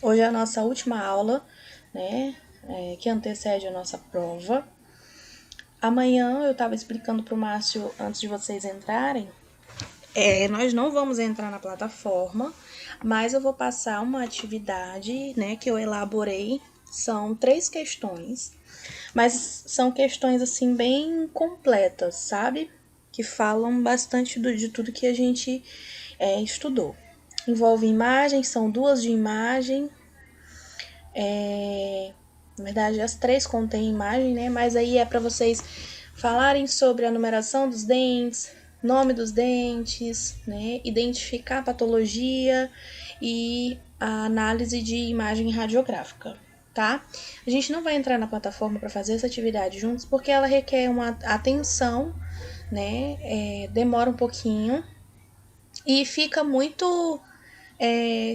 Hoje é a nossa última aula, né, que antecede a nossa prova. Amanhã eu estava explicando para o Márcio antes de vocês entrarem. Nós não vamos entrar na plataforma, mas eu vou passar uma atividade, né, que eu elaborei. São 3 questões, mas são questões assim bem completas, sabe? Que falam bastante de tudo que a gente estudou. Envolve imagens, são 2 de imagem. Na verdade, as 3 contêm imagem, né? Mas aí é para vocês falarem sobre a numeração dos dentes, nome dos dentes, né? Identificar a patologia e a análise de imagem radiográfica, tá? A gente não vai entrar na plataforma para fazer essa atividade juntos porque ela requer uma atenção, né? Demora um pouquinho e fica muito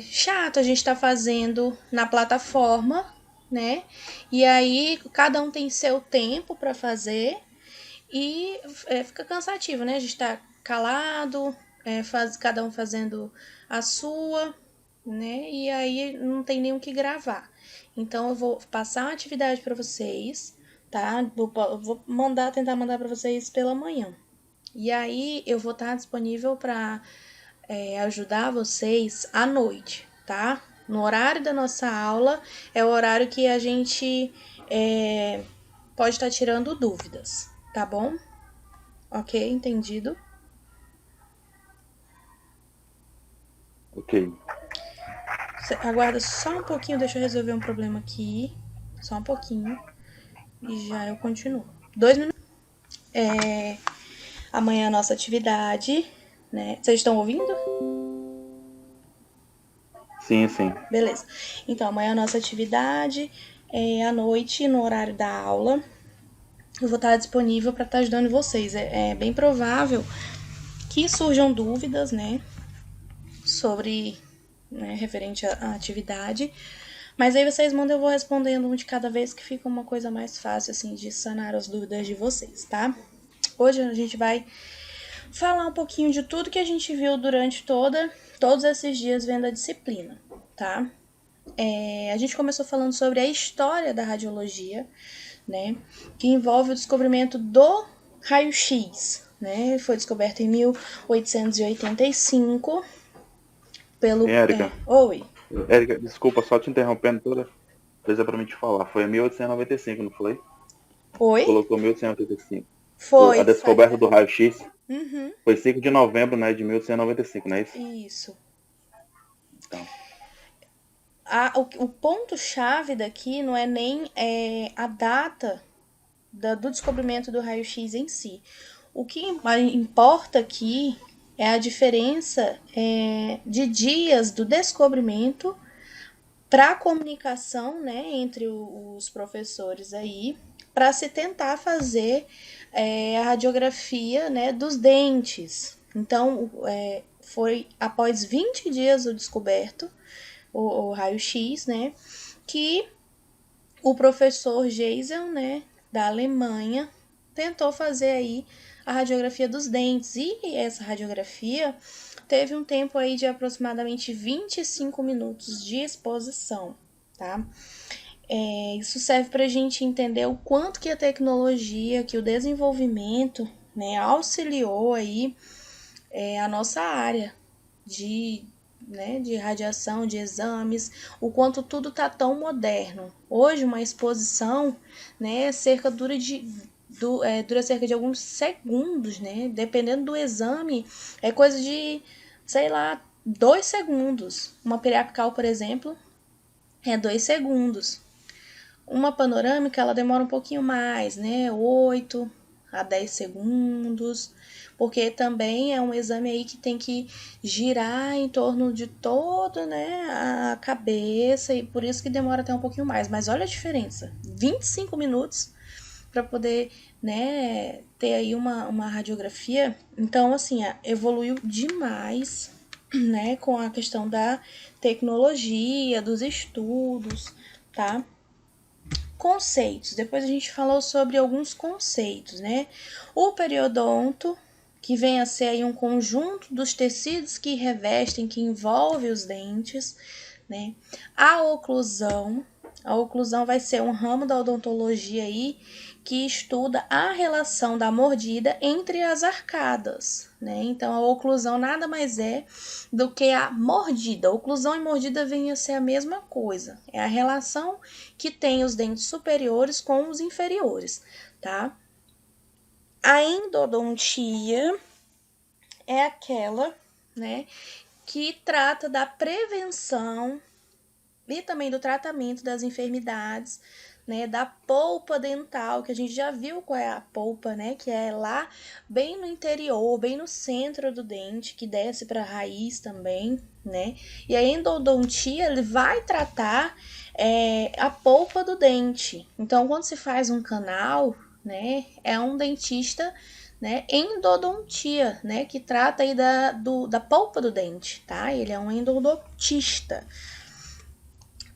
chato a gente estar fazendo na plataforma, né? E aí cada um tem seu tempo para fazer e fica cansativo, né? A gente tá calado, cada um fazendo a sua, né? E aí não tem nem o que gravar. Então eu vou passar uma atividade para vocês, tá? Vou tentar mandar para vocês pela manhã. E aí eu vou estar disponível para ajudar vocês à noite, tá? No horário da nossa aula é o horário que a gente pode estar tirando dúvidas, tá bom? Ok, entendido? Ok. Aguarda só um pouquinho, deixa eu resolver um problema aqui. Só um pouquinho. E já eu continuo. 2 minutos. Amanhã é a nossa atividade, né? Vocês estão ouvindo? Sim, sim. Beleza. Então, amanhã é a nossa atividade à noite, no horário da aula. Eu vou estar disponível para estar ajudando vocês. É bem provável que surjam dúvidas, né, sobre, né, referente à atividade. Mas aí vocês mandam, eu vou respondendo um de cada vez, que fica uma coisa mais fácil, assim, de sanar as dúvidas de vocês, tá? Hoje a gente vai falar um pouquinho de tudo que a gente viu durante todos esses dias vendo a disciplina, tá? A gente começou falando sobre a história da radiologia, né, que envolve o descobrimento do raio-x, né, foi descoberto em 1885 pelo... Érica, Oi, Érica, desculpa só te interrompendo toda vez para mim te falar. Foi em 1895, não foi? oi, Colocou 1885. A foi, descoberta do raio-x uhum, foi 5 de novembro, né, de 1895, não é isso? isso. Então, O ponto-chave daqui não é nem a data do descobrimento do raio-x em si. O que importa aqui é a diferença de dias do descobrimento para a comunicação, né, entre os professores aí, para se tentar fazer a radiografia, né, dos dentes. Então, foi após 20 dias o descoberto, o raio-x, né, que o professor Geisel, né, da Alemanha, tentou fazer aí a radiografia dos dentes. E essa radiografia teve um tempo aí de aproximadamente 25 minutos de exposição, tá? Isso serve para a gente entender o quanto que a tecnologia, que o desenvolvimento, né, auxiliou aí a nossa área de, né, de radiação, de exames, o quanto tudo tá tão moderno. Hoje, uma exposição, né, dura cerca de alguns segundos, né? Dependendo do exame, é coisa de, sei lá, 2 segundos. Uma periapical, por exemplo, é 2 segundos. Uma panorâmica, ela demora um pouquinho mais, né? 8 a 10 segundos, porque também é um exame aí que tem que girar em torno de todo, né, a cabeça, e por isso que demora até um pouquinho mais. Mas olha a diferença, 25 minutos para poder, né, ter aí uma radiografia. Então, assim, evoluiu demais, né, com a questão da tecnologia, dos estudos, tá? Conceitos. Depois a gente falou sobre alguns conceitos, né? O periodonto, que vem a ser aí um conjunto dos tecidos que revestem, que envolve os dentes, né? A oclusão vai ser um ramo da odontologia aí que estuda a relação da mordida entre as arcadas, né? Então, a oclusão nada mais é do que a mordida. Oclusão e mordida vêm a ser a mesma coisa. É a relação que tem os dentes superiores com os inferiores, tá? A endodontia é aquela, né, que trata da prevenção e também do tratamento das enfermidades, né, da polpa dental, que a gente já viu qual é a polpa, né, que é lá bem no interior, bem no centro do dente, que desce para a raiz também, né, e a endodontia, ele vai tratar a polpa do dente. Então, quando se faz um canal, né, é um dentista, né, endodontia, né, que trata aí da polpa do dente, tá? Ele é um endodontista.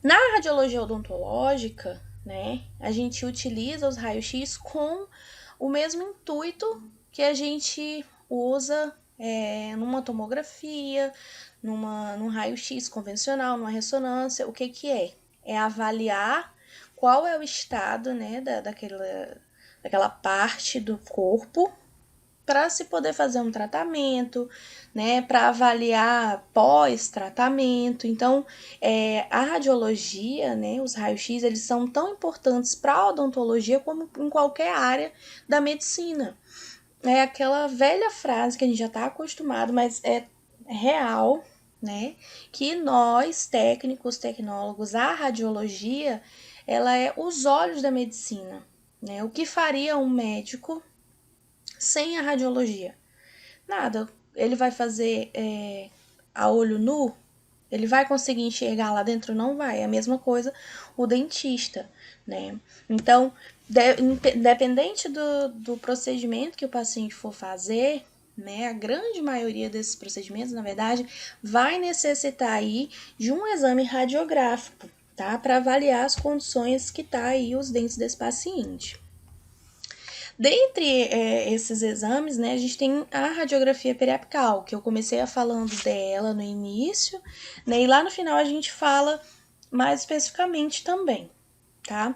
Na radiologia odontológica, né, a gente utiliza os raios-x com o mesmo intuito que a gente usa numa tomografia, num raio-x convencional, numa ressonância. O que é? É avaliar qual é o estado, né, daquela parte do corpo para se poder fazer um tratamento, né, para avaliar pós-tratamento. Então, a radiologia, né, os raios-x, eles são tão importantes para a odontologia como em qualquer área da medicina. É aquela velha frase que a gente já está acostumado, mas é real, né, que nós, técnicos, tecnólogos, a radiologia, ela é os olhos da medicina, né? O que faria um médico sem a radiologia? Nada. Ele vai fazer a olho nu? Ele vai conseguir enxergar lá dentro? Não vai. É a mesma coisa o dentista, né? Então, independente do procedimento que o paciente for fazer, né, a grande maioria desses procedimentos, na verdade, vai necessitar aí de um exame radiográfico, tá? Para avaliar as condições que tá aí os dentes desse paciente. Dentre esses exames, né, a gente tem a radiografia periapical, que eu comecei falando dela no início, né, e lá no final a gente fala mais especificamente também, tá?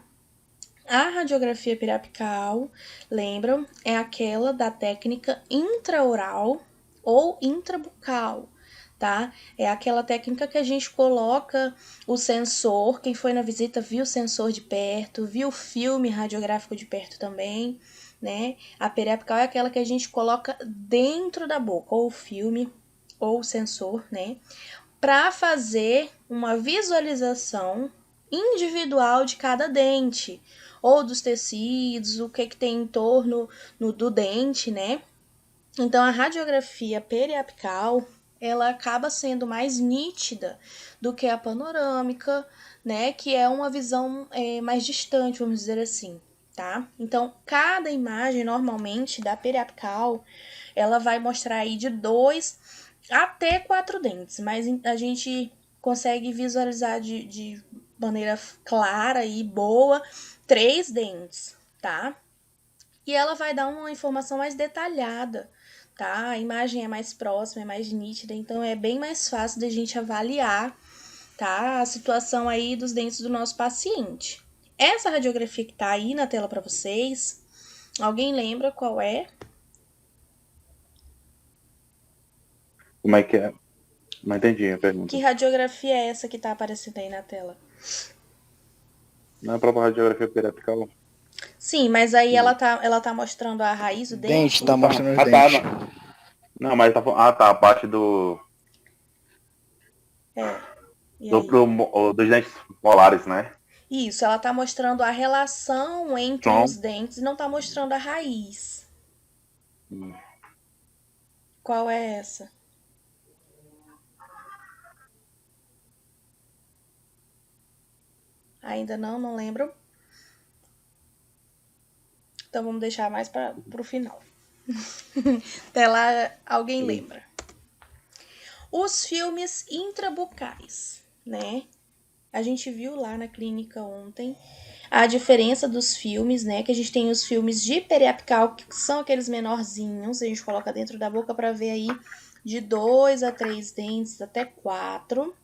A radiografia periapical, lembram, é aquela da técnica intraoral ou intrabucal, tá? É aquela técnica que a gente coloca o sensor, quem foi na visita viu o sensor de perto, viu o filme radiográfico de perto também, né? A periapical é aquela que a gente coloca dentro da boca, ou o filme, ou o sensor, né? Para fazer uma visualização individual de cada dente, ou dos tecidos, o que tem em torno do dente, né? Então, a radiografia periapical, ela acaba sendo mais nítida do que a panorâmica, né? Que é uma visão mais distante, vamos dizer assim, tá? Então, cada imagem, normalmente, da periapical, ela vai mostrar aí de 2 até 4 dentes, mas a gente consegue visualizar de maneira clara e boa 3 dentes, tá? E ela vai dar uma informação mais detalhada, tá? A imagem é mais próxima, é mais nítida, então é bem mais fácil da gente avaliar, tá? A situação aí dos dentes do nosso paciente. Essa radiografia que tá aí na tela para vocês, alguém lembra qual é? Como é que é? Não entendi a pergunta. Que radiografia é essa que tá aparecendo aí na tela? Não é a própria radiografia periapical? Sim, mas aí ela tá mostrando a raiz do dente? Dente, tá mostrando os Tá. dentes. Não, mas tá falando. Ah, tá. A parte do. E aí? Dos dentes molares, né? Isso, ela tá mostrando a relação entre os dentes e não tá mostrando a raiz. Qual é essa? Ainda não lembro. Então vamos deixar mais pro final. Até lá alguém lembra. Os filmes intrabucais, né? A gente viu lá na clínica ontem a diferença dos filmes, né? Que a gente tem os filmes de periapical, que são aqueles menorzinhos, a gente coloca dentro da boca para ver aí de 2 a 3 dentes, até 4.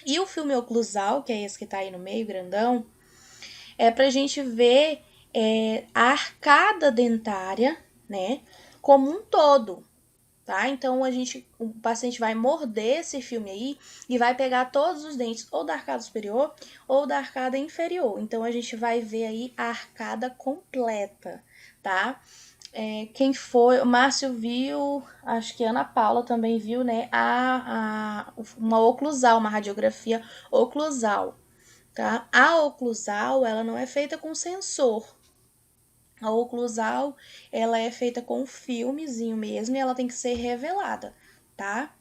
E o filme oclusal, que é esse que tá aí no meio, grandão, é pra gente ver a arcada dentária, né, como um todo, tá? Então o paciente vai morder esse filme aí e vai pegar todos os dentes ou da arcada superior ou da arcada inferior. Então a gente vai ver aí a arcada completa, tá? Quem foi, o Márcio viu, acho que a Ana Paula também viu, né? Uma oclusal, uma radiografia oclusal, tá? A oclusal, ela não é feita com sensor. A oclusal, ela é feita com um filmezinho mesmo e ela tem que ser revelada, tá?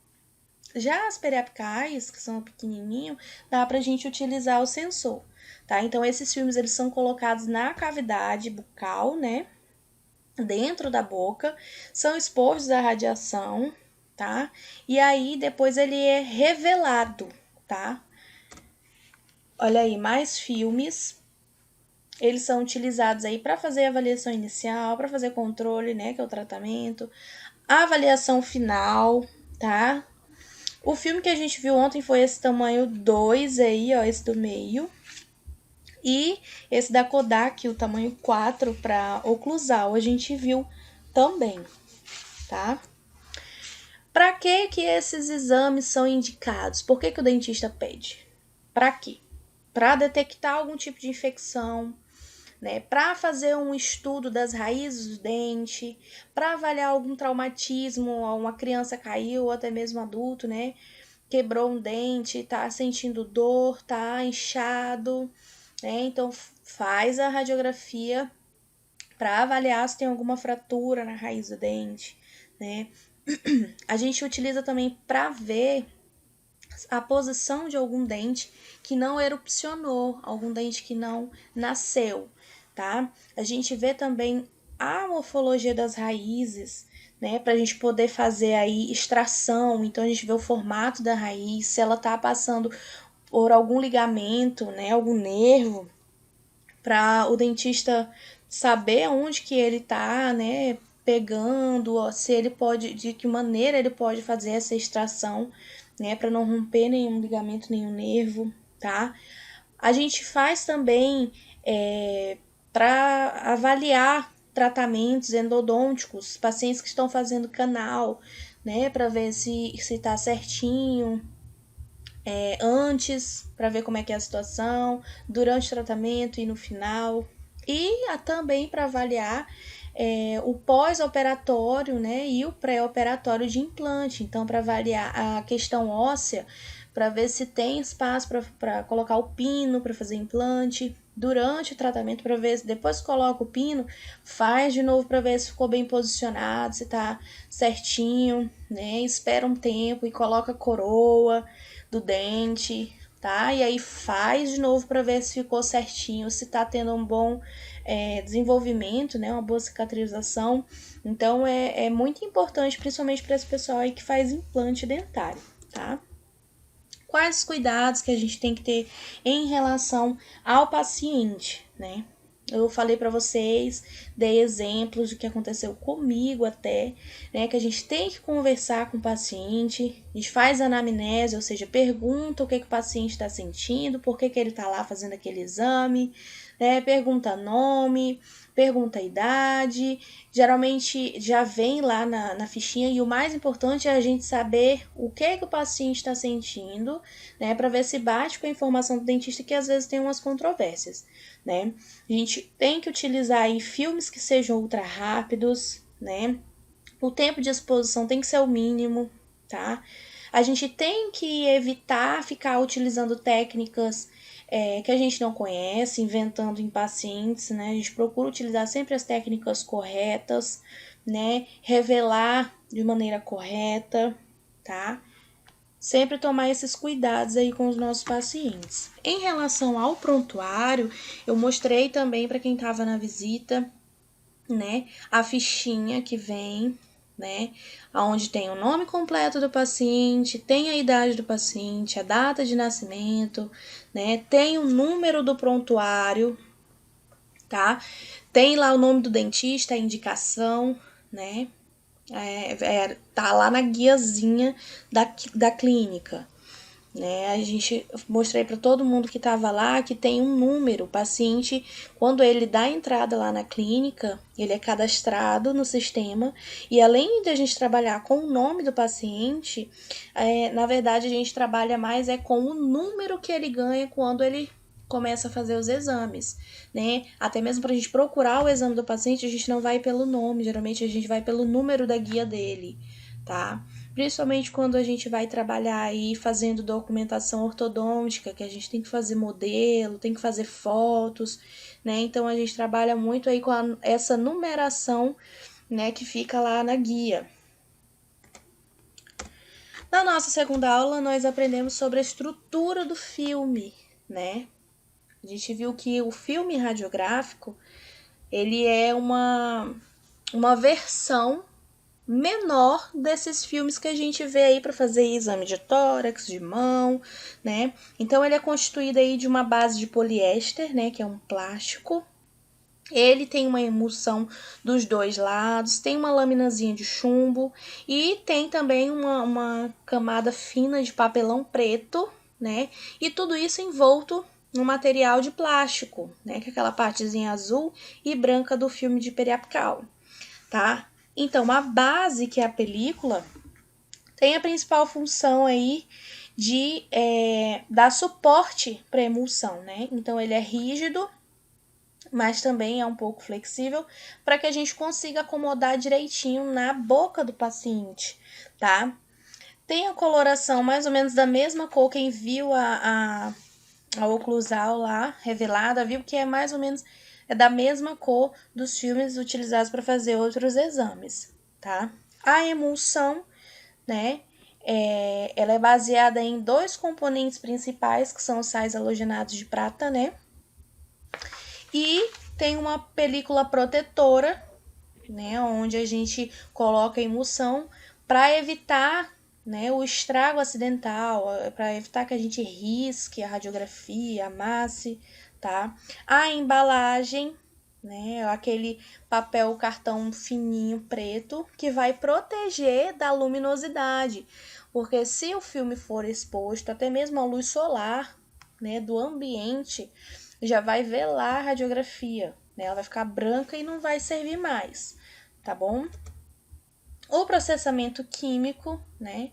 Já as periapicais, que são pequenininho, dá pra gente utilizar o sensor, tá? Então esses filmes eles são colocados na cavidade bucal, né? Dentro da boca, são expostos à radiação, tá? E aí depois ele é revelado, tá? Olha aí, mais filmes. Eles são utilizados aí para fazer avaliação inicial, para fazer controle, né, que é o tratamento, a avaliação final, tá? O filme que a gente viu ontem foi esse tamanho 2 aí, ó, esse do meio. E esse da Kodak, o tamanho 4 para oclusal, a gente viu também, tá? Para que esses exames são indicados? Por que o dentista pede? Para quê? Para detectar algum tipo de infecção, né? Para fazer um estudo das raízes do dente, para avaliar algum traumatismo, uma criança caiu, ou até mesmo adulto, né? Quebrou um dente, tá sentindo dor, tá inchado, né? Então faz a radiografia para avaliar se tem alguma fratura na raiz do dente, né? A gente utiliza também para ver a posição de algum dente que não erupcionou, algum dente que não nasceu, tá? A gente vê também a morfologia das raízes, né, pra gente poder fazer aí extração, então a gente vê o formato da raiz, se ela tá passando por algum ligamento, né, algum nervo, para o dentista saber onde que ele tá, né, pegando, se ele pode, de que maneira ele pode fazer essa extração, né, para não romper nenhum ligamento, nenhum nervo, tá? A gente faz também para avaliar tratamentos endodônticos, pacientes que estão fazendo canal, né, para ver se tá certinho, antes, para ver como é que é a situação, durante o tratamento e no final. E também para avaliar o pós-operatório, né, e o pré-operatório de implante. Então, para avaliar a questão óssea, para ver se tem espaço para colocar o pino para fazer implante. Durante o tratamento, para ver se depois que coloca o pino, faz de novo para ver se ficou bem posicionado, se tá certinho, né? Espera um tempo e coloca a coroa do dente, tá? E aí faz de novo para ver se ficou certinho, se tá tendo um bom desenvolvimento, né? Uma boa cicatrização. Então é muito importante, principalmente para esse pessoal aí que faz implante dentário, tá? Quais os cuidados que a gente tem que ter em relação ao paciente, né? Eu falei para vocês, dei exemplos do que aconteceu comigo até, né? Que a gente tem que conversar com o paciente, a gente faz anamnese, ou seja, pergunta o que o paciente está sentindo, por que ele está lá fazendo aquele exame, né? Pergunta nome, pergunta a idade, geralmente já vem lá na fichinha, e o mais importante é a gente saber o que o paciente está sentindo, né, para ver se bate com a informação do dentista, que às vezes tem umas controvérsias, né? A gente tem que utilizar aí filmes que sejam ultra rápidos, né? O tempo de exposição tem que ser o mínimo, tá? A gente tem que evitar ficar utilizando técnicas que a gente não conhece, inventando em pacientes, né? A gente procura utilizar sempre as técnicas corretas, né? Revelar de maneira correta, tá? Sempre tomar esses cuidados aí com os nossos pacientes. Em relação ao prontuário, eu mostrei também para quem estava na visita, né, a fichinha que vem, né, onde tem o nome completo do paciente, tem a idade do paciente, a data de nascimento, né, tem o número do prontuário, tá? Tem lá o nome do dentista, a indicação, né? Tá lá na guiazinha da clínica, né? A gente mostrei para todo mundo que estava lá que tem um número. O paciente, quando ele dá entrada lá na clínica, ele é cadastrado no sistema e além de a gente trabalhar com o nome do paciente, na verdade a gente trabalha mais com o número que ele ganha quando ele começa a fazer os exames, né? Até mesmo para a gente procurar o exame do paciente, a gente não vai pelo nome, geralmente a gente vai pelo número da guia dele, tá? Principalmente quando a gente vai trabalhar aí fazendo documentação ortodôntica, que a gente tem que fazer modelo, tem que fazer fotos, né? Então a gente trabalha muito aí com essa numeração, né, que fica lá na guia. Na nossa segunda aula, nós aprendemos sobre a estrutura do filme, né? A gente viu que o filme radiográfico, ele é uma versão menor desses filmes que a gente vê aí para fazer exame de tórax, de mão, né? Então ele é constituído aí de uma base de poliéster, né, que é um plástico. Ele tem uma emulsão dos dois lados, tem uma laminazinha de chumbo e tem também uma camada fina de papelão preto, né? E tudo isso envolto no material de plástico, né? Que é aquela partezinha azul e branca do filme de periapical, tá? Então, a base, que é a película, tem a principal função aí de dar suporte para a emulsão, né? Então, ele é rígido, mas também é um pouco flexível para que a gente consiga acomodar direitinho na boca do paciente, tá? Tem a coloração mais ou menos da mesma cor. Quem viu a oclusal lá revelada viu que é mais ou menos da mesma cor dos filmes utilizados para fazer outros exames, tá? A emulsão, né, ela é baseada em dois componentes principais, que são os sais halogenados de prata, né? E tem uma película protetora, né, onde a gente coloca a emulsão para evitar, né, o estrago acidental, para evitar que a gente risque a radiografia, amasse, tá? A embalagem, né, aquele papel cartão fininho preto que vai proteger da luminosidade, porque se o filme for exposto até mesmo à luz solar, né, do ambiente, já vai velar a radiografia, né? Ela vai ficar branca e não vai servir mais, tá bom? O processamento químico, né?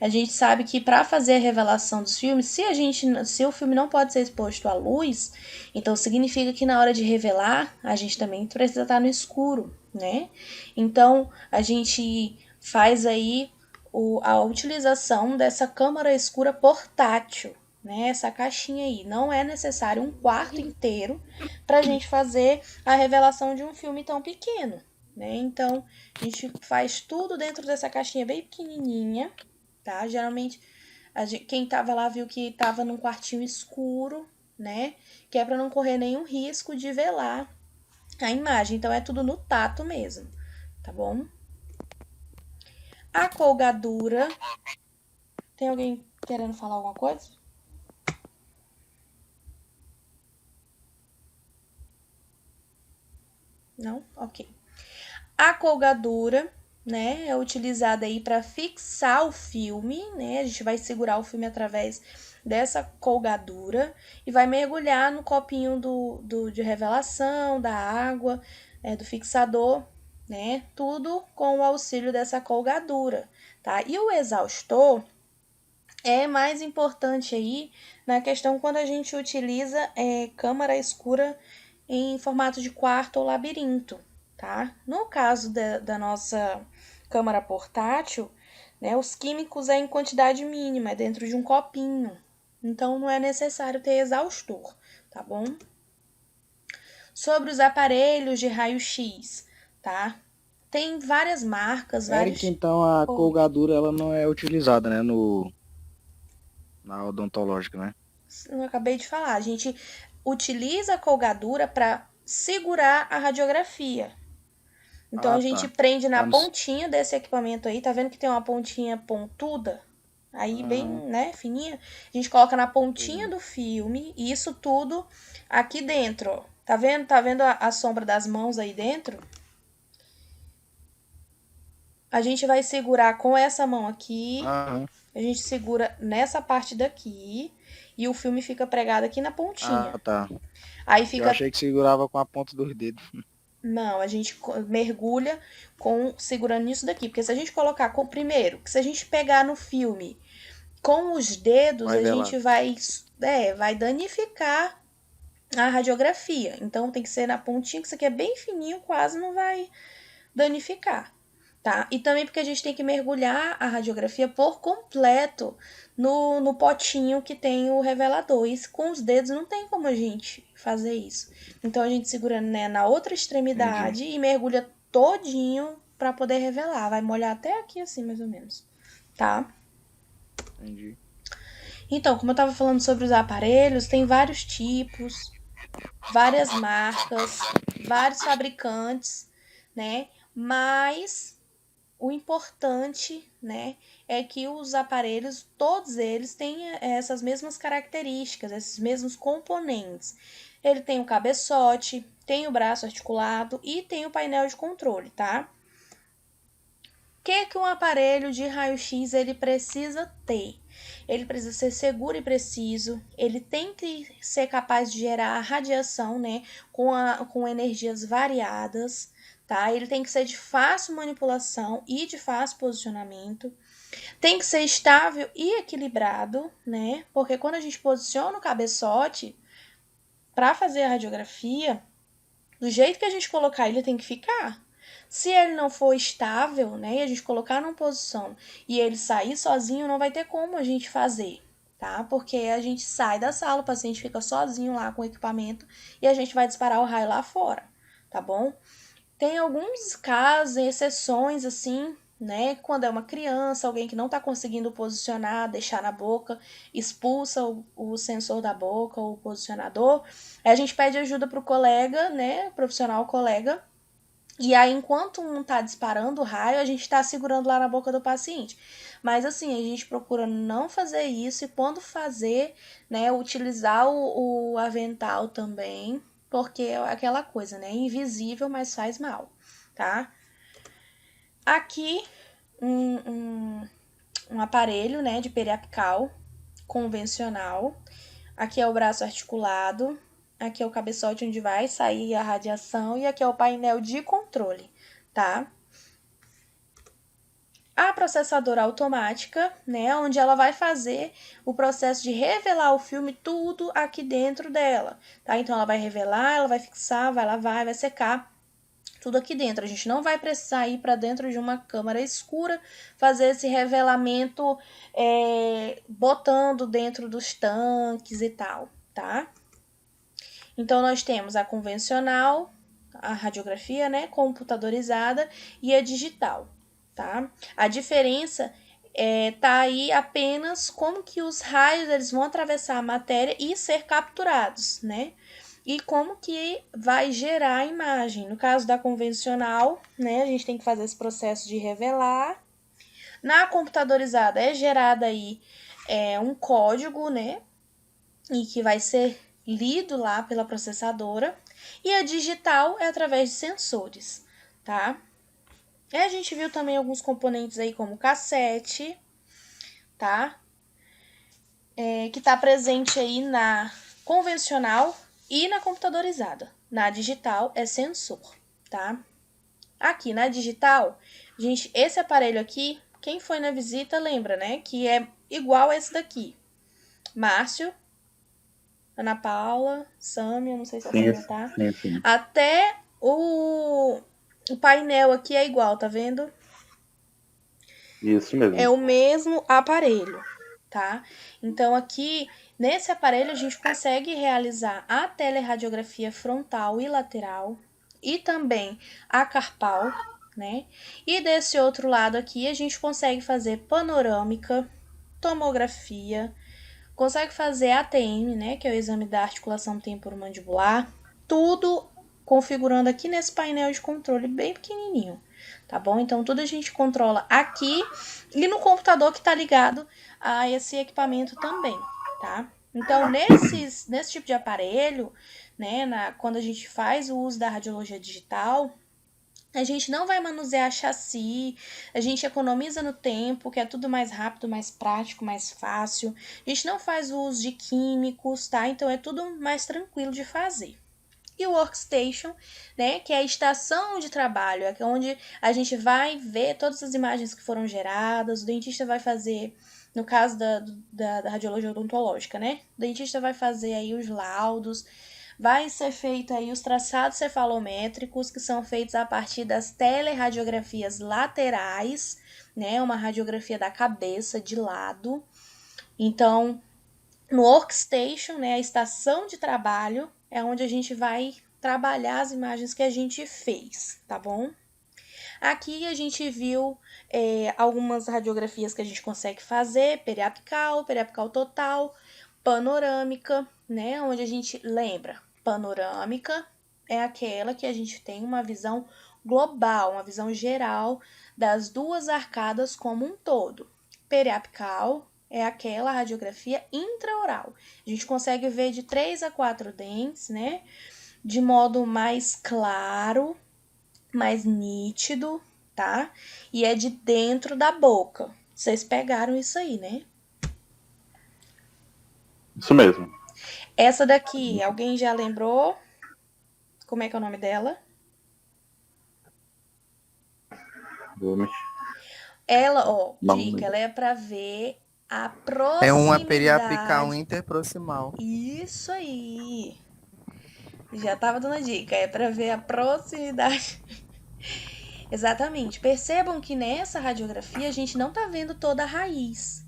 A gente sabe que para fazer a revelação dos filmes, se o filme não pode ser exposto à luz, então significa que na hora de revelar, a gente também precisa estar no escuro, né? Então, a gente faz aí a utilização dessa câmara escura portátil, né? Essa caixinha aí. Não é necessário um quarto inteiro para a gente fazer a revelação de um filme tão pequeno, né? Então, a gente faz tudo dentro dessa caixinha bem pequenininha, tá? Geralmente, quem tava lá viu que tava num quartinho escuro, né? Que é para não correr nenhum risco de velar a imagem. Então, é tudo no tato mesmo, tá bom? A colgadura. Tem alguém querendo falar alguma coisa? Não? Ok. A colgadura, né, é utilizada aí para fixar o filme, né? A gente vai segurar o filme através dessa colgadura e vai mergulhar no copinho de revelação, da água, do fixador, né? Tudo com o auxílio dessa colgadura, tá? E o exaustor é mais importante aí na questão quando a gente utiliza câmara escura em formato de quarto ou labirinto, tá? No caso da nossa câmara portátil, né, os químicos é em quantidade mínima, é dentro de um copinho. Então, não é necessário ter exaustor, tá bom? Sobre os aparelhos de raio-x, tá? Tem várias marcas, vários... Eric, então a colgadura ela não é utilizada, né, na odontológica, né? Eu acabei de falar, a gente utiliza a colgadura para segurar a radiografia. Então Ah, a gente tá. prende na Pra não... pontinha desse equipamento aí, tá vendo que tem uma pontinha pontuda? Aí bem, Aham, né, fininha. A gente coloca na pontinha entendi. do filme e isso tudo aqui dentro, ó. Tá vendo? Tá vendo a sombra das mãos aí dentro? A gente vai segurar com essa mão aqui, Aham, A gente segura nessa parte daqui e o filme fica pregado aqui na pontinha. Ah, tá. Aí Eu fica... achei que segurava com a ponta dos dedos. Não, a gente mergulha segurando nisso daqui. Porque se a gente colocar primeiro, que se a gente pegar no filme com os dedos, Vai a ver lá. gente vai danificar a radiografia. Então tem que ser na pontinha, que isso aqui é bem fininho, quase não vai danificar, tá? E também porque a gente tem que mergulhar a radiografia por completo no potinho que tem o revelador. E com os dedos não tem como a gente fazer isso. Então a gente segura, né, na outra extremidade e mergulha todinho para poder revelar. Vai molhar até aqui assim, mais ou menos, tá? Entendi. Então, como eu estava falando sobre os aparelhos, tem vários tipos, várias marcas, vários fabricantes, né? Mas o importante, né, é que os aparelhos, todos eles têm essas mesmas características, esses mesmos componentes. Ele tem o cabeçote, tem o braço articulado e tem o painel de controle, tá? O que um aparelho de raio-x ele precisa ter? Ele precisa ser seguro e preciso, ele tem que ser capaz de gerar radiação, né, com energias variadas, tá? Ele tem que ser de fácil manipulação e de fácil posicionamento. Tem que ser estável e equilibrado, né? Porque quando a gente posiciona o cabeçote para fazer a radiografia, do jeito que a gente colocar, ele tem que ficar. Se ele não for estável, né, e a gente colocar numa posição e ele sair sozinho, não vai ter como a gente fazer, tá? Porque a gente sai da sala, o paciente fica sozinho lá com o equipamento e a gente vai disparar o raio lá fora, tá bom? Tem alguns casos, exceções assim, né? Quando é uma criança, alguém que não está conseguindo posicionar, deixar na boca, expulsa o sensor da boca, o posicionador. Aí a gente pede ajuda para o colega, né? Profissional colega. E aí, enquanto um tá disparando o raio, a gente tá segurando lá na boca do paciente. Mas assim, a gente procura não fazer isso e quando fazer, né, utilizar o avental também, porque é aquela coisa, né, invisível, mas faz mal, tá? Aqui, um aparelho, né, de periapical convencional. Aqui é o braço articulado, aqui é o cabeçote onde vai sair a radiação e aqui é o painel de controle, tá? A processadora automática, né, onde ela vai fazer o processo de revelar o filme tudo aqui dentro dela, tá? Então ela vai revelar, ela vai fixar, vai lavar, vai secar, tudo aqui dentro. A gente não vai precisar ir para dentro de uma câmara escura, fazer esse revelamento botando dentro dos tanques e tal, tá? Então, nós temos a convencional, a radiografia, né, computadorizada e a digital, tá? A diferença tá aí apenas como que os raios eles vão atravessar a matéria e ser capturados, né? E como que vai gerar a imagem. No caso da convencional, né, a gente tem que fazer esse processo de revelar. Na computadorizada é gerada aí um código, né, e que vai ser lido lá pela processadora. E a digital é através de sensores, tá? E a gente viu também alguns componentes aí como cassete, tá? Que tá presente aí na convencional e na computadorizada. Na digital é sensor, tá? Aqui na digital, gente, esse aparelho aqui, quem foi na visita lembra, né? Que é igual a esse daqui. Márcio, Ana Paula, Sâmia, não sei se a Sâmia tá. Sim. Até o painel aqui é igual, tá vendo? Isso mesmo. É o mesmo aparelho, tá? Então aqui, nesse aparelho, a gente consegue realizar a teleradiografia frontal e lateral e também a carpal, né? E desse outro lado aqui, a gente consegue fazer panorâmica, tomografia, consegue fazer ATM, né, que é o exame da articulação temporomandibular, tudo configurando aqui nesse painel de controle bem pequenininho, tá bom? Então, tudo a gente controla aqui e no computador que tá ligado a esse equipamento também, tá? Então, nesse tipo de aparelho, né, quando a gente faz o uso da radiologia digital, A gente não vai manusear chassi, a gente economiza no tempo, que é tudo mais rápido, mais prático, mais fácil. A gente não faz o uso de químicos, tá? Então é tudo mais tranquilo de fazer. E o workstation, né, que é a estação de trabalho, é onde a gente vai ver todas as imagens que foram geradas, o dentista vai fazer, no caso da radiologia odontológica, né, o dentista vai fazer aí os laudos, vai ser feito aí os traçados cefalométricos, que são feitos a partir das telerradiografias laterais, né, uma radiografia da cabeça de lado. Então, no workstation, né, a estação de trabalho, é onde a gente vai trabalhar as imagens que a gente fez, tá bom? Aqui a gente viu algumas radiografias que a gente consegue fazer, periapical total, panorâmica, né, onde a gente lembra, panorâmica é aquela que a gente tem uma visão global, uma visão geral das duas arcadas como um todo. Periapical é aquela radiografia intraoral. A gente consegue ver de 3 a 4 dentes, né? De modo mais claro, mais nítido, tá? E é de dentro da boca. Vocês pegaram isso aí, né? Isso mesmo. Essa daqui, alguém já lembrou? Como é que é o nome dela? Ela, ó, dica, ela é pra ver a proximidade. É uma periapical interproximal. Isso aí. Já tava dando a dica, é pra ver a proximidade. Exatamente. Percebam que nessa radiografia a gente não tá vendo toda a raiz,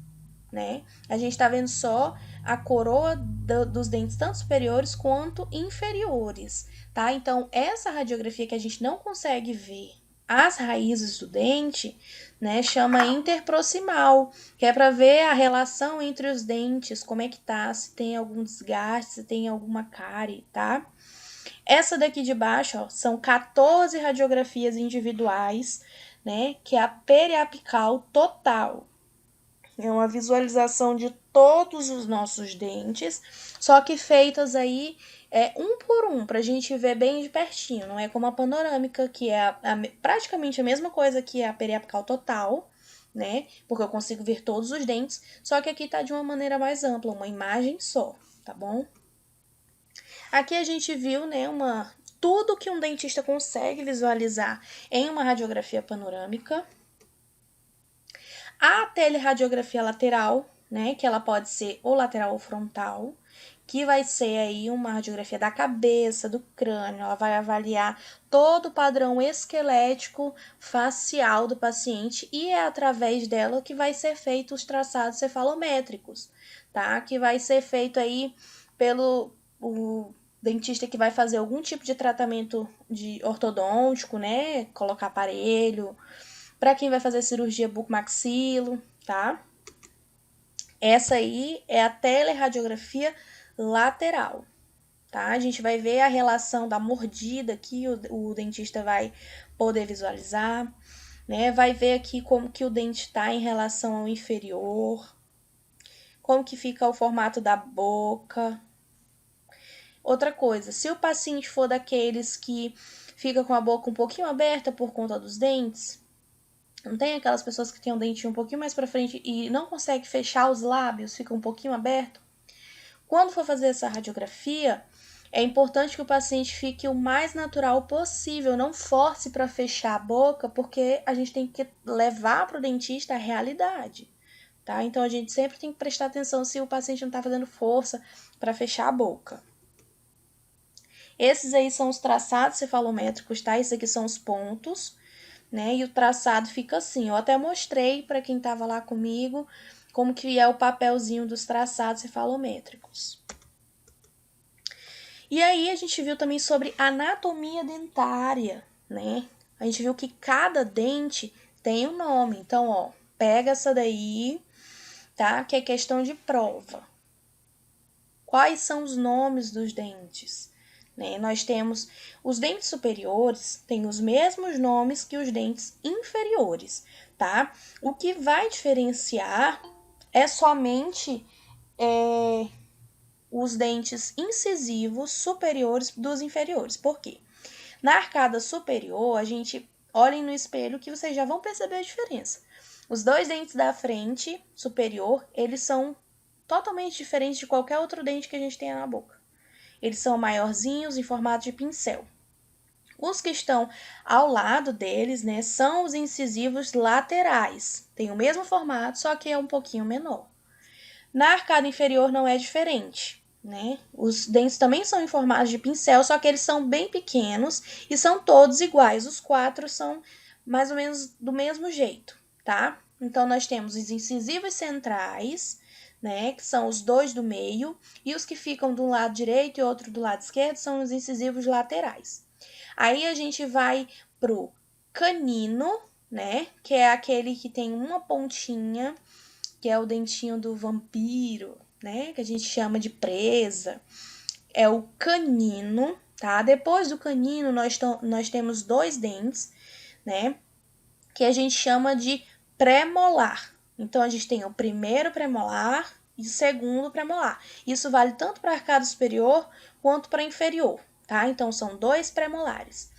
né? A gente tá vendo só a coroa dos dentes, tanto superiores quanto inferiores, tá? Então, essa radiografia que a gente não consegue ver as raízes do dente, né, chama interproximal, que é para ver a relação entre os dentes, como é que tá, se tem algum desgaste, se tem alguma cárie, tá? Essa daqui de baixo, ó, são 14 radiografias individuais, né, que é a periapical total. É uma visualização de todos os nossos dentes, só que feitas aí um por um, pra gente ver bem de pertinho. Não é como a panorâmica, que é praticamente a mesma coisa que a periapical total, né? Porque eu consigo ver todos os dentes, só que aqui tá de uma maneira mais ampla, uma imagem só, tá bom? Aqui a gente viu, né, tudo que um dentista consegue visualizar em uma radiografia panorâmica. A teleradiografia lateral, né, que ela pode ser ou lateral ou frontal, que vai ser aí uma radiografia da cabeça, do crânio, ela vai avaliar todo o padrão esquelético facial do paciente e é através dela que vai ser feito os traçados cefalométricos, tá? Que vai ser feito aí pelo o dentista que vai fazer algum tipo de tratamento de ortodôntico, né? Colocar aparelho, para quem vai fazer cirurgia bucomaxilo, tá? Essa aí é a teleradiografia lateral, tá? A gente vai ver a relação da mordida que o dentista vai poder visualizar, né? Vai ver aqui como que o dente está em relação ao inferior, como que fica o formato da boca. Outra coisa, se o paciente for daqueles que fica com a boca um pouquinho aberta por conta dos dentes, não tem aquelas pessoas que têm um dentinho um pouquinho mais para frente e não consegue fechar os lábios, fica um pouquinho aberto? Quando for fazer essa radiografia, é importante que o paciente fique o mais natural possível, não force para fechar a boca, porque a gente tem que levar para o dentista a realidade, tá? Então a gente sempre tem que prestar atenção se o paciente não está fazendo força para fechar a boca. Esses aí são os traçados cefalométricos, tá? Esses aqui são os pontos, né? E o traçado fica assim. Eu até mostrei para quem estava lá comigo como que é o papelzinho dos traçados cefalométricos. E aí a gente viu também sobre anatomia dentária, né? A gente viu que cada dente tem um nome. Então, ó, pega essa daí, tá? Que é questão de prova. Quais são os nomes dos dentes? Né? Nós temos os dentes superiores, têm os mesmos nomes que os dentes inferiores, tá? O que vai diferenciar é somente os dentes incisivos superiores dos inferiores. Por quê? Na arcada superior, a gente Olhem no espelho que vocês já vão perceber a diferença. Os 2 dentes da frente, superior, eles são totalmente diferentes de qualquer outro dente que a gente tenha na boca. Eles são maiorzinhos, em formato de pincel. Os que estão ao lado deles, né, são os incisivos laterais. Tem o mesmo formato, só que é um pouquinho menor. Na arcada inferior não é diferente, né? Os dentes também são em formato de pincel, só que eles são bem pequenos e são todos iguais. Os 4 são mais ou menos do mesmo jeito, tá? Então, nós temos os incisivos centrais, né, que são os 2 do meio, e os que ficam do lado direito e outro do lado esquerdo são os incisivos laterais. Aí a gente vai pro canino, né, que é aquele que tem uma pontinha, que é o dentinho do vampiro, né, que a gente chama de presa. É o canino, tá? Depois do canino, nós temos 2 dentes, né, que a gente chama de premolar. Então, a gente tem o primeiro premolar e o segundo premolar. Isso vale tanto para a arcada superior quanto para a inferior, tá? Então, são 2 premolares.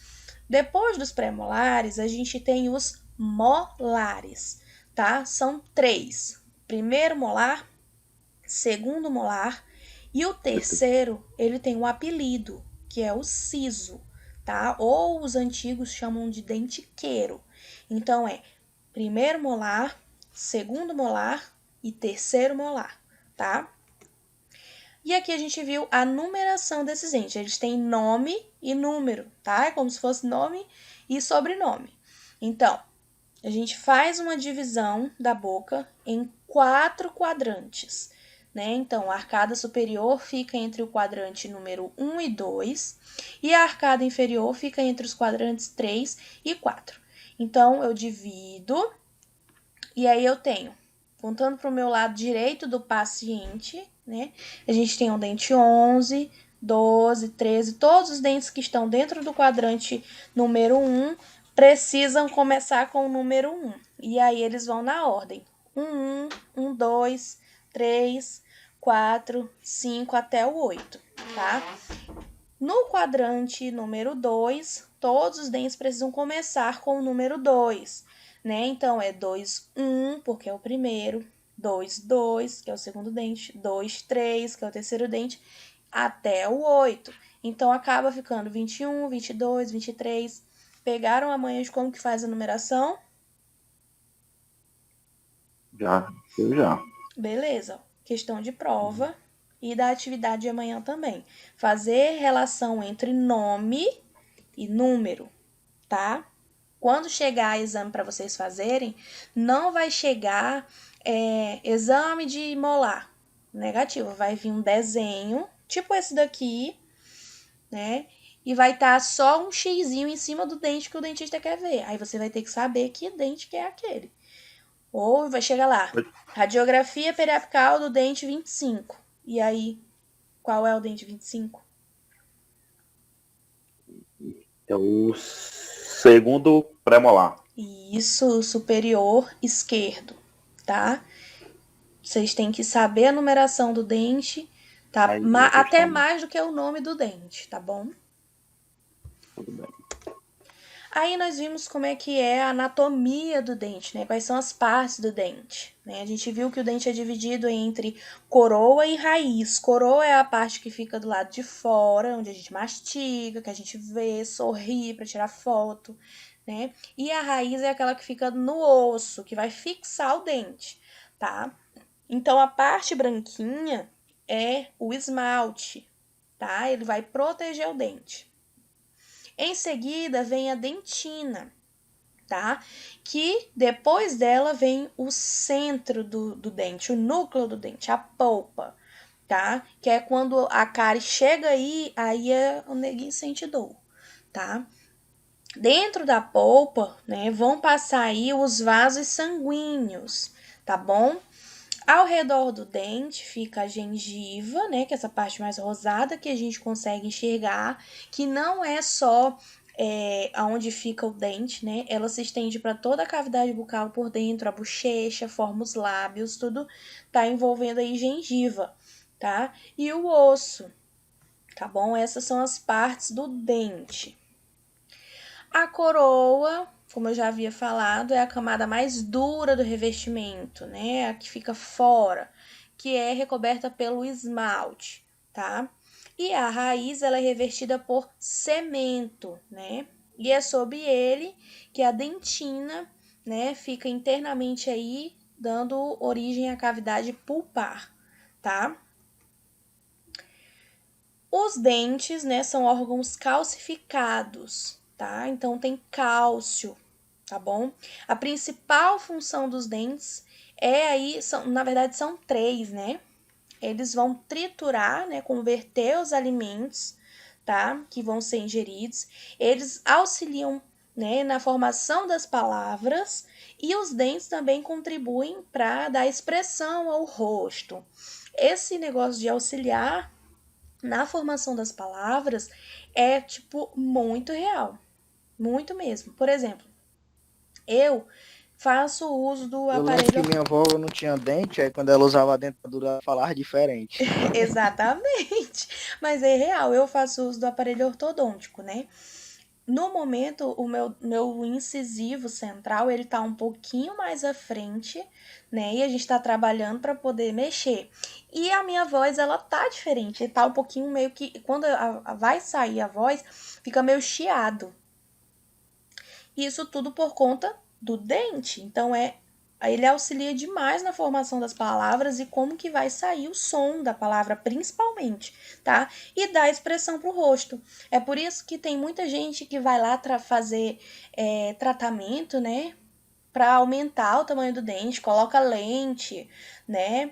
Depois dos premolares, a gente tem os molares, tá? São 3. Primeiro molar, segundo molar e o terceiro, ele tem um apelido, que é o siso, tá? Ou os antigos chamam de dentiqueiro. Então, é primeiro molar, segundo molar e terceiro molar, tá? E aqui a gente viu a numeração desses dentes. Eles têm nome e número, tá? É como se fosse nome e sobrenome. Então, a gente faz uma divisão da boca em 4 quadrantes, né? Então, a arcada superior fica entre o quadrante número 1 e 2, e a arcada inferior fica entre os quadrantes 3 e 4. Então, eu divido, e aí eu tenho, contando para o meu lado direito do paciente, né? A gente tem o dente 11, 12, 13, todos os dentes que estão dentro do quadrante número 1 precisam começar com o número 1. E aí eles vão na ordem. 1, 2, 3, 4, 5 até o 8, tá? No quadrante número 2, todos os dentes precisam começar com o número 2, né? Então, é 2, 1, porque é o primeiro, 2, 2, que é o segundo dente, 2, 3, que é o terceiro dente, até o 8. Então, acaba ficando 21, 22, 23. Pegaram a manha de como que faz a numeração? Eu já. Beleza. Questão de prova e da atividade de amanhã também. Fazer relação entre nome e número, tá? Quando chegar exame para vocês fazerem, não vai chegar exame de molar negativo. Vai vir um desenho, tipo esse daqui, né? E vai estar só um xizinho em cima do dente que o dentista quer ver. Aí você vai ter que saber que dente que é aquele. Ou vai chegar lá, radiografia periapical do dente 25. E aí, qual é o dente 25? É o segundo pré-molar. Isso, superior esquerdo, tá? Vocês têm que saber a numeração do dente, tá? Aí, Até mais do que o nome do dente, tá bom? Tudo bem. Aí nós vimos como é que é a anatomia do dente, né? Quais são as partes do dente, né? A gente viu que o dente é dividido entre coroa e raiz. Coroa é a parte que fica do lado de fora, onde a gente mastiga, que a gente vê, sorri para tirar foto, né? E a raiz é aquela que fica no osso, que vai fixar o dente, tá? Então, a parte branquinha é o esmalte, tá? Ele vai proteger o dente. Em seguida, vem a dentina, tá? Que depois dela vem o centro do dente, o núcleo do dente, a polpa, tá? Que é quando a cárie chega aí o neguinho sente dor, tá? Dentro da polpa, né, vão passar aí os vasos sanguíneos, tá bom? Ao redor do dente fica a gengiva, né, que é essa parte mais rosada que a gente consegue enxergar, que não é só aonde fica o dente, né? Ela se estende para toda a cavidade bucal por dentro, a bochecha, forma os lábios, tudo tá envolvendo aí gengiva, tá? E o osso, tá bom? Essas são as partes do dente. A coroa como eu já havia falado, é a camada mais dura do revestimento, né? A que fica fora, que é recoberta pelo esmalte, tá? E a raiz, ela é revestida por cemento, né? E é sob ele que a dentina, né, fica internamente aí, dando origem à cavidade pulpar, tá? Os dentes, né, são órgãos calcificados, tá? Então tem cálcio, tá bom? A principal função dos dentes na verdade são três, né? Eles vão triturar, né, converter os alimentos, tá? Que vão ser ingeridos. Eles auxiliam, né, na formação das palavras e os dentes também contribuem para dar expressão ao rosto. Esse negócio de auxiliar na formação das palavras é, tipo, muito real. Muito mesmo. Por exemplo, eu faço uso do Eu lembro que aparelho... minha avó não tinha dente, aí quando ela usava a dentadura, ela falava diferente. Exatamente. Mas é real, eu faço uso do aparelho ortodôntico, né? No momento, o meu incisivo central, ele tá um pouquinho mais à frente, né? E a gente tá trabalhando para poder mexer. E a minha voz, ela tá diferente. Tá um pouquinho meio que... Quando vai sair a voz, fica meio chiado. Isso tudo por conta do dente. Então, ele auxilia demais na formação das palavras e como que vai sair o som da palavra, principalmente, tá? E dá expressão pro rosto. É por isso que tem muita gente que vai lá fazer tratamento, né? Para aumentar o tamanho do dente, coloca lente, né?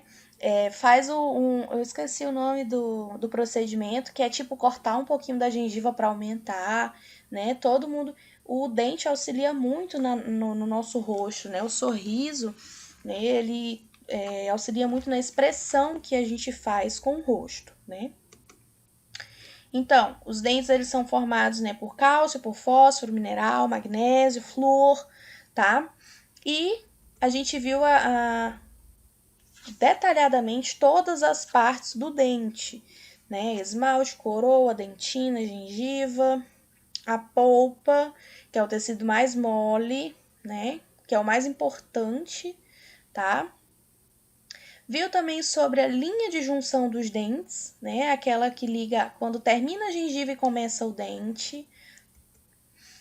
Faz eu esqueci o nome do procedimento, que é tipo cortar um pouquinho da gengiva para aumentar, né? Todo mundo... O dente auxilia muito no nosso rosto, né? O sorriso, né? Ele auxilia muito na expressão que a gente faz com o rosto, né? Então, os dentes, eles são formados, né, por cálcio, por fósforo, mineral, magnésio, flúor, tá? E a gente viu detalhadamente todas as partes do dente, né? Esmalte, coroa, dentina, gengiva, a polpa, que é o tecido mais mole, né? Que é o mais importante, tá? Viu também sobre a linha de junção dos dentes, né? Aquela que liga quando termina a gengiva e começa o dente.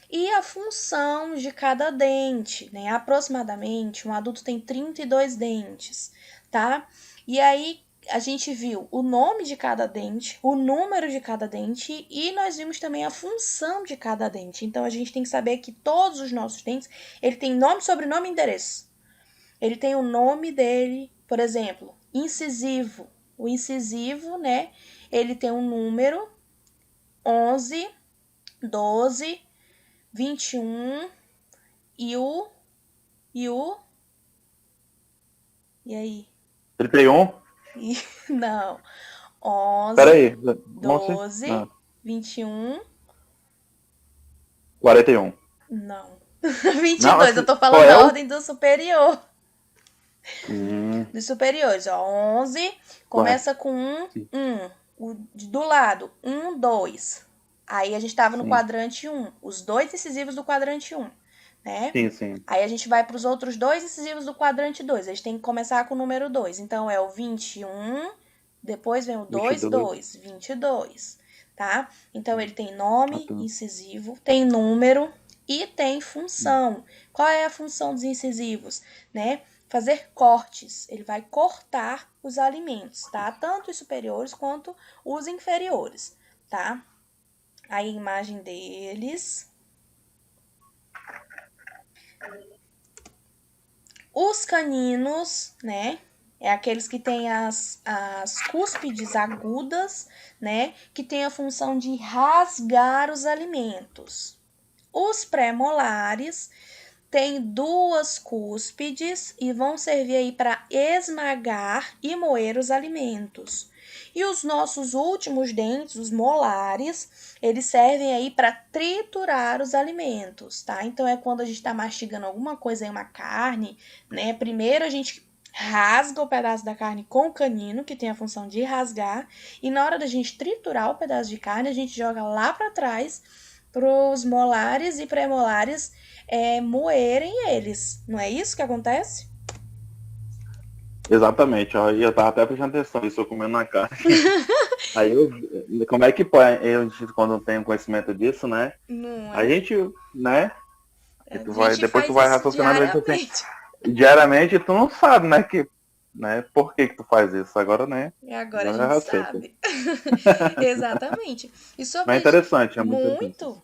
E a função de cada dente, né? Aproximadamente, um adulto tem 32 dentes, tá? E aí, a gente viu o nome de cada dente, o número de cada dente e nós vimos também a função de cada dente. Então, a gente tem que saber que todos os nossos dentes, ele tem nome, sobrenome e endereço. Ele tem o nome dele, por exemplo, incisivo. O incisivo, né, ele tem um número 11, 12, 21 e e aí? 31? Não. 11, Peraí. 12, Ah, 21. 41. Não. Não, 22, eu tô qual falando é da o... ordem do superior. Hum, Dos superiores, ó. 11, começa com 1, sim. 1. Do lado, 1, 2. Aí a gente tava no Sim. quadrante 1. Os dois incisivos do quadrante 1, né? Sim, sim. Aí a gente vai para os outros dois incisivos do quadrante 2. A gente tem que começar com o número 2. Então, é o 21, depois vem o 2, 2, 22, tá? Então, ele tem nome, tá. incisivo, tem número e tem função. Qual é a função dos incisivos, né? Fazer cortes. Ele vai cortar os alimentos, tá? Tanto os superiores quanto os inferiores, tá? Aí, a imagem deles... Os caninos, né? É aqueles que têm as cúspides agudas, né? Que tem a função de rasgar os alimentos. Os pré-molares têm duas cúspides e vão servir aí para esmagar e moer os alimentos. E os nossos últimos dentes, os molares, eles servem aí para triturar os alimentos, tá? Então, é quando a gente está mastigando alguma coisa aí, uma carne, né? Primeiro a gente rasga o pedaço da carne com o canino, que tem a função de rasgar, e na hora da gente triturar o pedaço de carne, a gente joga lá para trás para os molares e premolares moerem eles. Não é isso que acontece? Exatamente, ó, e eu tava até prestando atenção, isso eu comendo na carne. Aí como é que pode, quando não tem conhecimento disso, né? Não A é? gente, né? A Depois gente tu vai faz isso raciocinando assim, diariamente. diariamente tu não sabe, né? Por que tu faz isso? Agora, né? E agora a Agora eu gente já sei. sabe. Exatamente. E Mas é sobre interessante, é muito interessante. muito.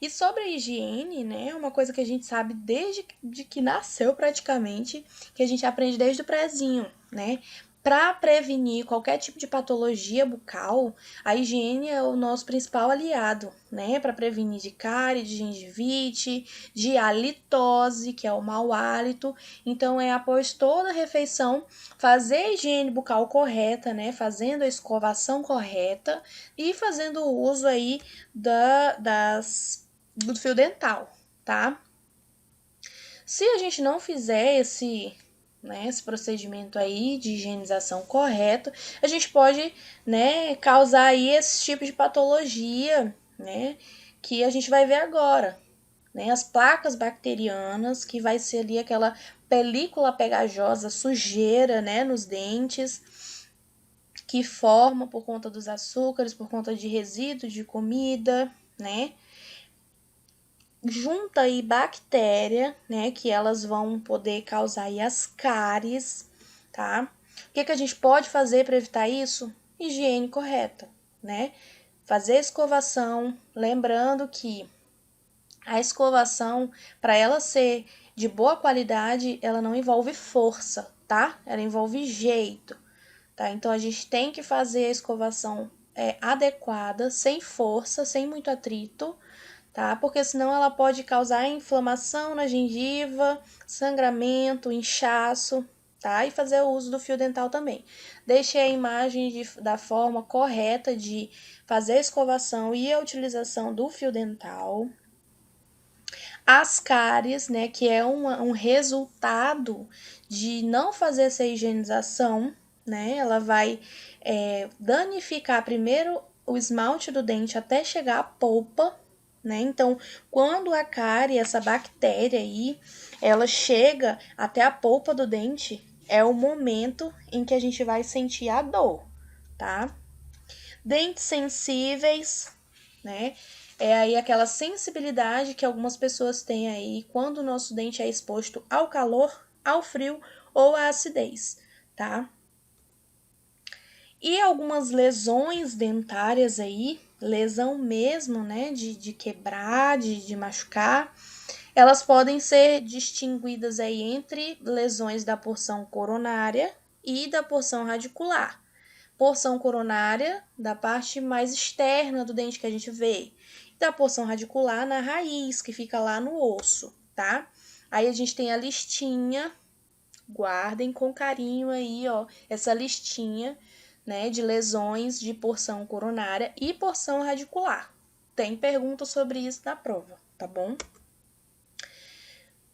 E sobre a higiene, né? Uma coisa que a gente sabe desde que nasceu praticamente, que a gente aprende desde o prézinho, né? Para prevenir qualquer tipo de patologia bucal, a higiene é o nosso principal aliado, né? Para prevenir de cárie, de gengivite, de halitose, que é o mau hálito. Então, após toda a refeição, fazer a higiene bucal correta, né? Fazendo a escovação correta e fazendo o uso aí do fio dental, tá? Se a gente não fizer esse procedimento aí de higienização correto, a gente pode, causar aí esse tipo de patologia, né, que a gente vai ver agora, né, as placas bacterianas, que vai ser ali aquela película pegajosa, sujeira, né, nos dentes, que forma por conta dos açúcares, por conta de resíduos de comida, né, junta aí bactéria, né, que elas vão poder causar aí as cáries, tá? O que a gente pode fazer para evitar isso? Higiene correta, né? Fazer escovação, lembrando que a escovação, para ela ser de boa qualidade, ela não envolve força, tá? Ela envolve jeito, tá? Então a gente tem que fazer a escovação adequada, sem força, sem muito atrito, tá? Porque senão ela pode causar inflamação na gengiva, sangramento, inchaço, tá? E fazer o uso do fio dental também. Deixei a imagem da forma correta de fazer a escovação e a utilização do fio dental. As cáries, né, que é um resultado de não fazer essa higienização, né? Ela vai danificar primeiro o esmalte do dente até chegar à polpa, né? Então, quando a cárie, essa bactéria aí, ela chega até a polpa do dente, é o momento em que a gente vai sentir a dor, tá? Dentes sensíveis, né? É aí aquela sensibilidade que algumas pessoas têm aí quando o nosso dente é exposto ao calor, ao frio ou à acidez, tá? E algumas lesões dentárias aí, lesão mesmo, né, de quebrar, de machucar, elas podem ser distinguidas aí entre lesões da porção coronária e da porção radicular. Porção coronária, da parte mais externa do dente que a gente vê, e da porção radicular na raiz, que fica lá no osso, tá? Aí a gente tem a listinha, guardem com carinho aí, ó, essa listinha, né, de lesões de porção coronária e porção radicular. Tem pergunta sobre isso na prova, tá bom?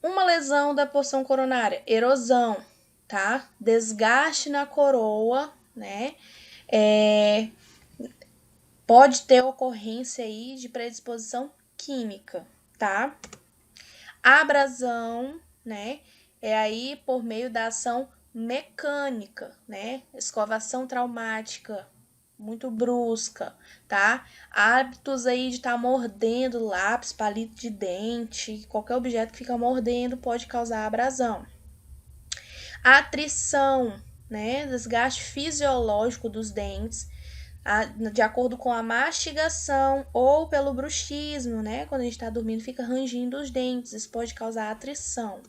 Uma lesão da porção coronária, erosão, tá? Desgaste na coroa, né? Pode ter ocorrência aí de predisposição química, tá? Abrasão, né? É aí por meio da ação mecânica, né? Escovação traumática, muito brusca, tá? Hábitos aí de estar mordendo lápis, palito de dente, qualquer objeto que fica mordendo pode causar abrasão. Atrição, né? Desgaste fisiológico dos dentes, de acordo com a mastigação ou pelo bruxismo, né? Quando a gente está dormindo, fica rangindo os dentes, isso pode causar atrição.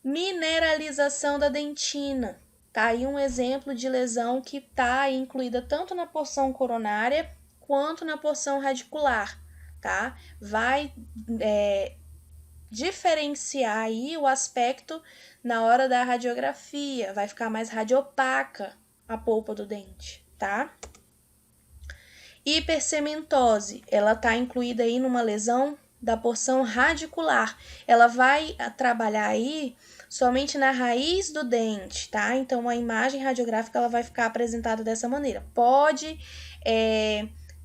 Mineralização da dentina, tá aí um exemplo de lesão que está incluída tanto na porção coronária quanto na porção radicular, tá? Vai diferenciar aí o aspecto na hora da radiografia, vai ficar mais radiopaca a polpa do dente, tá? Hipercementose, ela tá incluída aí numa lesão da porção radicular. Ela vai trabalhar aí somente na raiz do dente, tá? Então, a imagem radiográfica ela vai ficar apresentada dessa maneira. Pode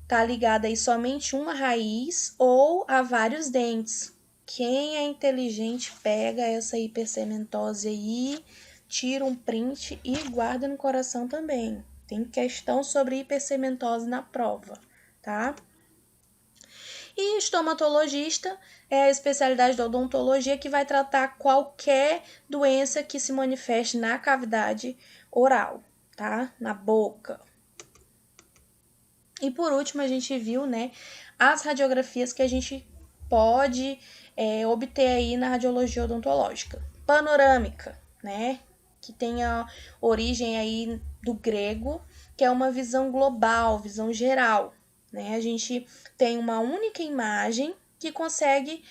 tá ligada aí somente uma raiz ou a vários dentes. Quem é inteligente pega essa hipersementose aí, tira um print e guarda no coração também. Tem questão sobre hipersementose na prova, tá? E estomatologista é a especialidade da odontologia que vai tratar qualquer doença que se manifeste na cavidade oral, tá? Na boca. E por último, a gente viu, né, as radiografias que a gente pode obter aí na radiologia odontológica. Panorâmica, né, que tem a origem aí do grego, que é uma visão global, visão geral, né? A gente tem uma única imagem que consegue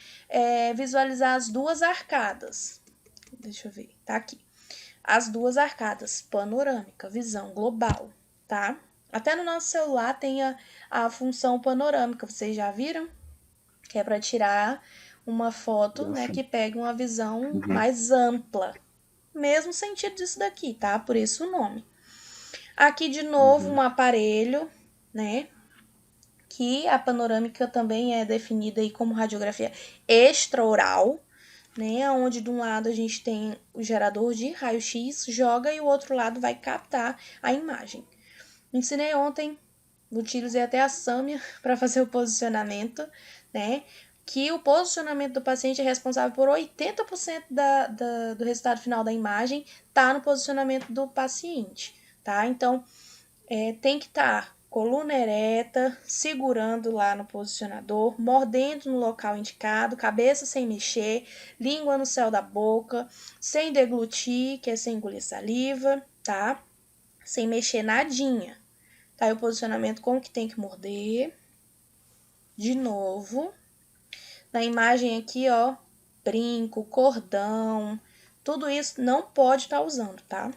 visualizar as duas arcadas. Deixa eu ver, tá aqui. As duas arcadas, panorâmica, visão global, tá? Até no nosso celular tem a função panorâmica, vocês já viram? Que é para tirar uma foto, né, que pega uma visão mais ampla. Mesmo sentido disso daqui, tá? Por isso o nome. Aqui de novo um aparelho, né? Que a panorâmica também é definida aí como radiografia extraoral, né? Onde de um lado a gente tem o gerador de raio-x, joga e o outro lado vai captar a imagem. Ensinei ontem, utilizei até a Sâmia para fazer o posicionamento, né? Que o posicionamento do paciente é responsável por 80% do resultado final da imagem, tá no posicionamento do paciente, tá? Então, tem que estar coluna ereta, segurando lá no posicionador, mordendo no local indicado, cabeça sem mexer, língua no céu da boca, sem deglutir, que é sem engolir saliva, tá? Sem mexer nadinha. Tá aí o posicionamento como que tem que morder. De novo. Na imagem aqui, ó, brinco, cordão, tudo isso não pode estar usando, tá?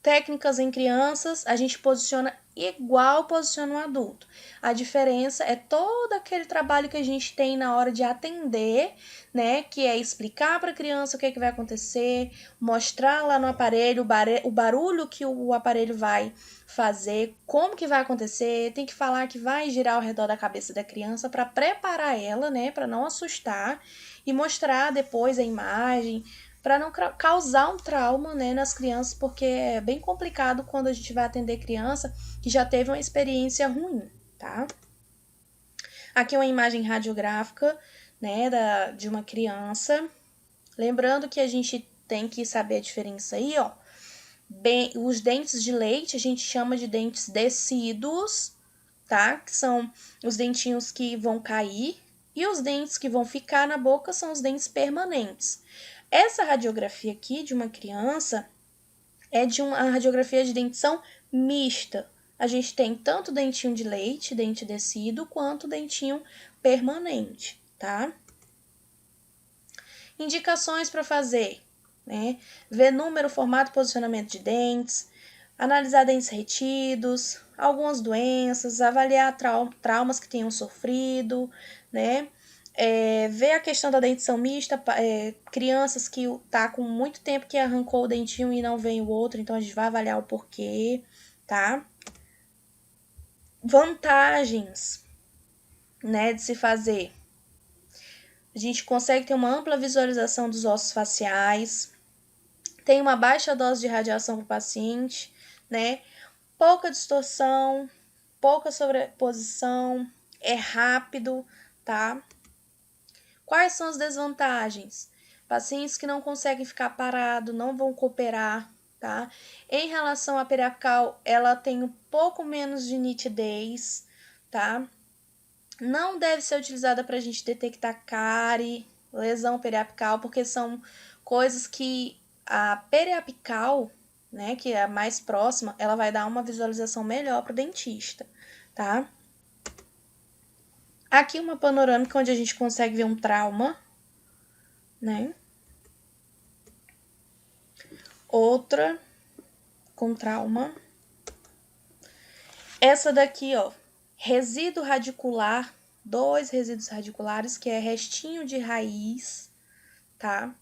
Técnicas em crianças, a gente posiciona igual posiciona um adulto. A diferença é todo aquele trabalho que a gente tem na hora de atender, né? Que é explicar para a criança o que, é que vai acontecer, mostrar lá no aparelho o barulho que o aparelho vai fazer, como que vai acontecer, tem que falar que vai girar ao redor da cabeça da criança para preparar ela, né? Para não assustar e mostrar depois a imagem, para não causar um trauma, né, nas crianças, porque é bem complicado quando a gente vai atender criança que já teve uma experiência ruim, tá? Aqui uma imagem radiográfica, né, de uma criança. Lembrando que a gente tem que saber a diferença aí, ó. Bem, os dentes de leite a gente chama de dentes decíduos, tá? Que são os dentinhos que vão cair, e os dentes que vão ficar na boca são os dentes permanentes. Essa radiografia aqui de uma criança é de uma radiografia de dentição mista. A gente tem tanto dentinho de leite, dente decíduo, quanto dentinho permanente, tá? Indicações para fazer, né? Ver número, formato e posicionamento de dentes, analisar dentes retidos, algumas doenças, avaliar traumas que tenham sofrido, né? Ver a questão da dentição mista, crianças que tá com muito tempo que arrancou o dentinho e não vem o outro, então a gente vai avaliar o porquê, tá? Vantagens, né, de se fazer. A gente consegue ter uma ampla visualização dos ossos faciais, tem uma baixa dose de radiação para o paciente, né? Pouca distorção, pouca sobreposição, é rápido, tá? Quais são as desvantagens? Pacientes que não conseguem ficar parados, não vão cooperar, tá? Em relação à periapical, ela tem um pouco menos de nitidez, tá? Não deve ser utilizada para a gente detectar cárie, lesão periapical, porque são coisas que a periapical, né, que é a mais próxima, ela vai dar uma visualização melhor para o dentista, tá? Aqui uma panorâmica onde a gente consegue ver um trauma, né? Outra com trauma. Essa daqui, ó, resíduo radicular, 2 resíduos radiculares, que é restinho de raiz, tá?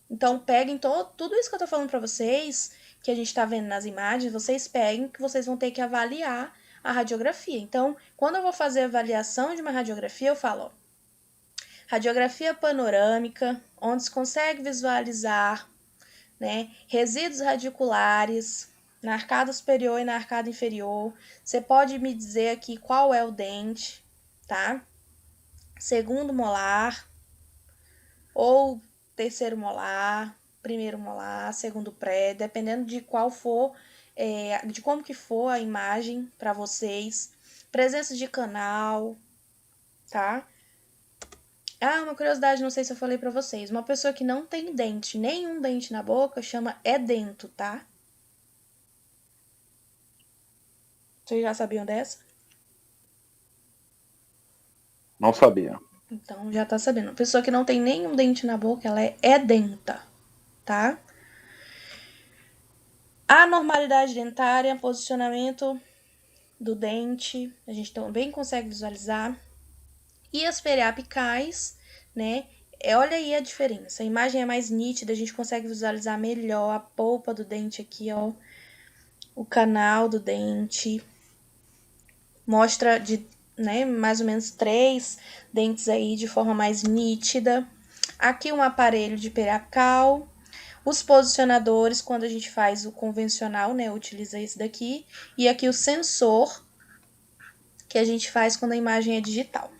Então, peguem tudo isso que eu tô falando pra vocês, que a gente está vendo nas imagens, vocês peguem que vocês vão ter que avaliar a radiografia. Então, quando eu vou fazer a avaliação de uma radiografia, eu falo, ó, radiografia panorâmica, onde se consegue visualizar, né, resíduos radiculares na arcada superior e na arcada inferior. Você pode me dizer aqui qual é o dente, tá? Segundo molar, ou terceiro molar, primeiro molar, segundo pré, dependendo de qual for, de como que for a imagem para vocês. Presença de canal, tá? Ah, uma curiosidade, não sei se eu falei pra vocês. Uma pessoa que não tem dente, nenhum dente na boca, chama edento, tá? Vocês já sabiam dessa? Não sabia. Então, já tá sabendo. Uma pessoa que não tem nenhum dente na boca, ela é edenta, tá? Anormalidade dentária, posicionamento do dente, a gente também consegue visualizar. E as periapicais, né? Olha aí a diferença. A imagem é mais nítida, a gente consegue visualizar melhor a polpa do dente aqui, ó. O canal do dente. Mostra né, mais ou menos 3 dentes aí de forma mais nítida. Aqui um aparelho de periapical. Os posicionadores, quando a gente faz o convencional, né, utiliza esse daqui. E aqui o sensor, que a gente faz quando a imagem é digital.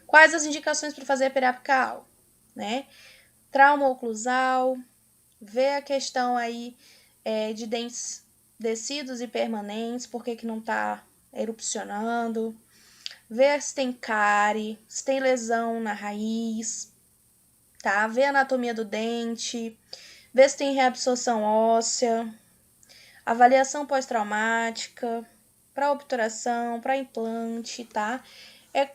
Quais as indicações para fazer a periapical? Né? Trauma oclusal, ver a questão aí de dentes descidos e permanentes, por que não está erupcionando, ver se tem cárie, se tem lesão na raiz, tá? Ver a anatomia do dente, ver se tem reabsorção óssea, avaliação pós-traumática, para obturação, para implante, tá? É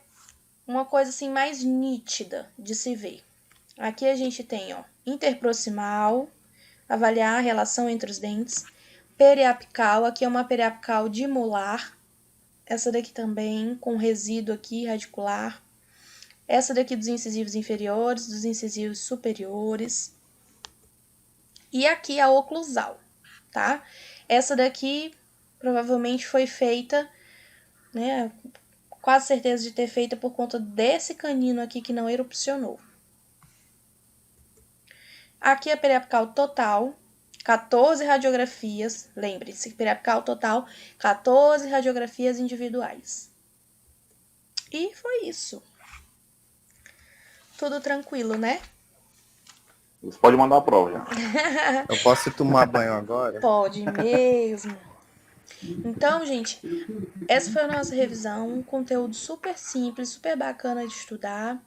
uma coisa assim mais nítida de se ver. Aqui a gente tem, ó, interproximal, avaliar a relação entre os dentes, periapical, aqui é uma periapical de molar, essa daqui também com resíduo aqui radicular, essa daqui dos incisivos inferiores, dos incisivos superiores, e aqui a oclusal, tá? Essa daqui provavelmente foi feita, né, quase certeza de ter feita por conta desse canino aqui que não erupcionou. Aqui a periapical total, 14 radiografias, lembre-se, periapical total, 14 radiografias individuais. E foi isso. Tudo tranquilo, né? Você pode mandar a prova já. Eu posso tomar banho agora? Pode mesmo. Então, gente, essa foi a nossa revisão, um conteúdo super simples, super bacana de estudar.